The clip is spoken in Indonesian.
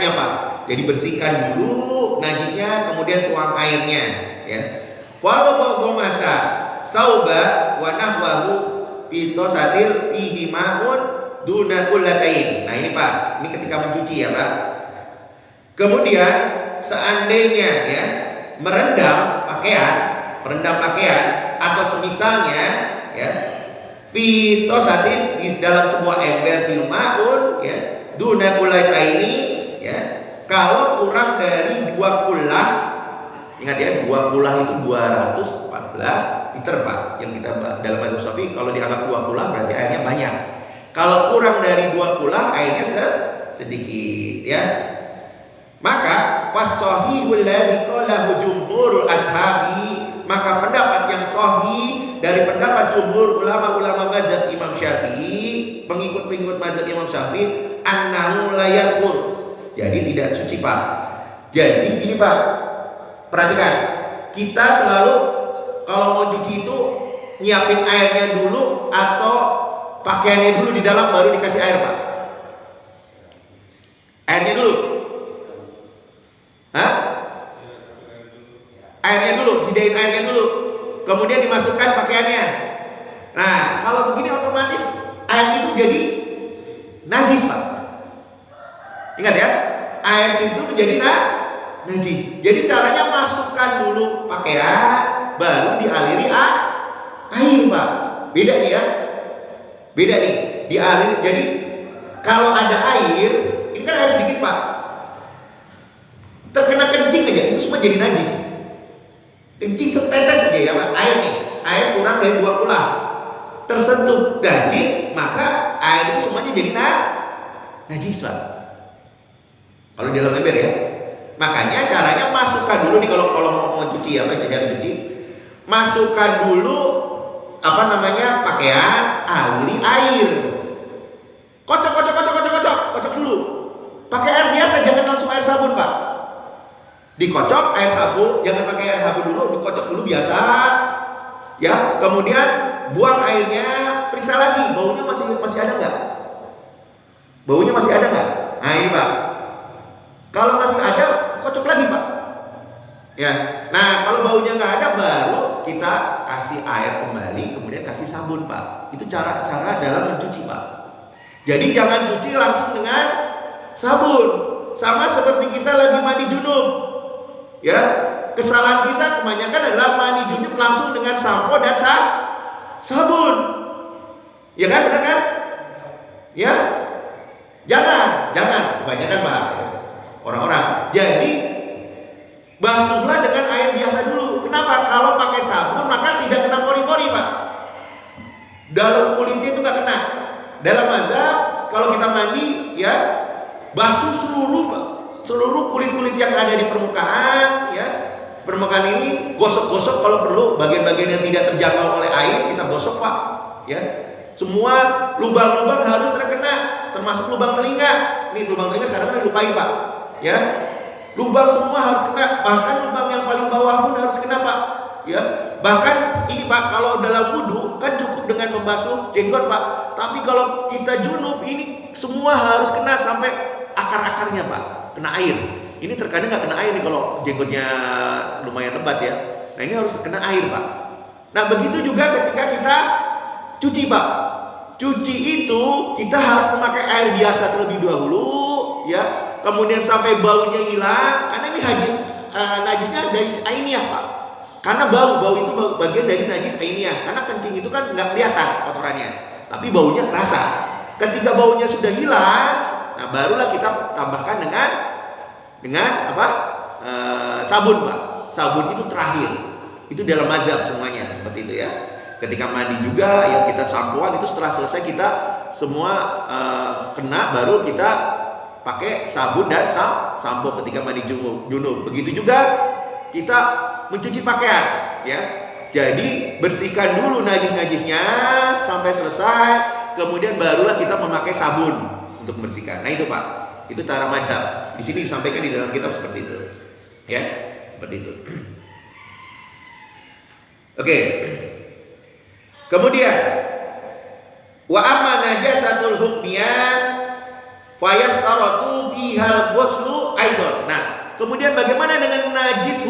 airnya Pak. Jadi bersihkan dulu najisnya, kemudian tuang airnya ya. Walau masa sauba wa nahwahu fitosatil fihi ma'un duna kullatain. Nah ini Pak, ini ketika mencuci ya Pak. Kemudian seandainya ya merendam pakaian atau semisalnya ya, fitosatin di dalam sebuah ember filmaun ya, duna kullaitaini ya, kalau kurang dari 2 kullah. Ingat ya, 2 kullah itu 214 liter Pak. Yang kita dalam mazhab Syafi'i kalau dianggap 2 kullah berarti airnya banyak. Kalau kurang dari 2 kullah airnya sedikit ya. Maka fasahihul ladzi qalahu jumhurul ashabi, maka pendapat yang sahih dari pendapat jumhur ulama-ulama mazhab Imam Syafi'i, pengikut-pengikut mazhab Imam Syafi'i, annahu la yathur. Jadi tidak suci Pak. Jadi gini Pak, perhatikan, kita selalu kalau mau cuci itu nyiapin airnya dulu atau pakaiannya dulu di dalam baru dikasih air Pak. Airnya dulu. Hah? Airnya dulu, sediain airnya dulu. Kemudian dimasukkan pakaiannya. Nah, kalau begini otomatis air itu jadi najis Pak. Ingat ya, air itu menjadi najis. Jadi caranya masukkan dulu pakaian, baru dialiri air Pak. Beda nih ya. Beda nih, dialiri. Jadi kalau ada air, ini kan air sedikit Pak. Terkena kencing aja, itu semua jadi najis. Kencing setetes aja ya Pak, air nih. Air kurang dari 2 kullah. Tersentuh najis, maka air itu semuanya jadi najis Pak. Kalau di dalam ember ya. Makanya caranya masukkan dulu nih kalau mau cuci ya Pak, cara cuci. Masukkan dulu pakaian, aliri air. Kocok dulu. Pakai air biasa, jangan langsung air sabun Pak. Dikocok air sabun, jangan pakai air sabun dulu, dikocok dulu biasa. Ya, kemudian buang airnya, periksa lagi, baunya masih ada nggak? Baunya masih ada nggak? Nah ini Pak. Kalau masih ada, kocok lagi Pak. Ya, nah kalau baunya nggak ada, baru kita kasih air kembali, kemudian kasih sabun Pak. Itu cara-cara dalam mencuci Pak. Jadi jangan cuci langsung dengan sabun. Sama seperti kita lagi mandi junub. Ya, kesalahan kita kebanyakan adalah mandi junub langsung dengan sampo dan sabun. Ya kan, benar kan? Ya, jangan kebanyakan Pak orang-orang. Jadi basuhlah dengan air biasa dulu. Kenapa? Kalau pakai sabun maka tidak kena pori-pori Pak. Dalam kulitnya itu nggak kena. Dalam mazhab kalau kita mandi ya basuh seluruh kulit-kulit yang ada di permukaan ya. Permukaan ini gosok-gosok kalau perlu, bagian-bagian yang tidak terjangkau oleh air kita gosok Pak ya. Semua lubang-lubang harus terkena, termasuk lubang telinga. Ini lubang telinga sekarang kan dilupain Pak ya. Lubang semua harus kena, bahkan lubang yang paling bawah pun harus kena Pak ya. Bahkan ini Pak, kalau dalam wudu kan cukup dengan membasuh jenggot Pak. Tapi kalau kita junub ini semua harus kena sampai akar-akarnya Pak, kena air. Ini terkadang nggak kena air nih kalau jenggotnya lumayan lebat ya. Nah ini harus kena air Pak. Nah begitu juga ketika kita cuci Pak. Cuci itu kita harus memakai air biasa terlebih dahulu ya. Kemudian sampai baunya hilang. Karena ini najisnya dari ainiyah Pak. Karena bau itu bagian dari najis ainiyah. Karena kencing itu kan nggak kelihatan kotorannya, tapi baunya terasa. Ketika baunya sudah hilang, nah barulah kita tambahkan dengan sabun Pak. Sabun itu terakhir. Itu dalam mazhab semuanya seperti itu ya. Ketika mandi juga yang kita sampoan itu setelah selesai kita semua kena, baru kita pakai sabun dan sampo ketika mandi junub. Begitu juga kita mencuci pakaian ya. Jadi bersihkan dulu najis-najisnya sampai selesai, kemudian barulah kita memakai sabun untuk membersihkan. Nah itu Pak, itu cara mazhab. Di sini disampaikan di dalam kitab seperti itu. Ya, seperti itu. Oke. Kemudian wa amma najasatul hukmiyah fayastaratu fihal ghuslu aidon. Nah, kemudian bagaimana dengan najis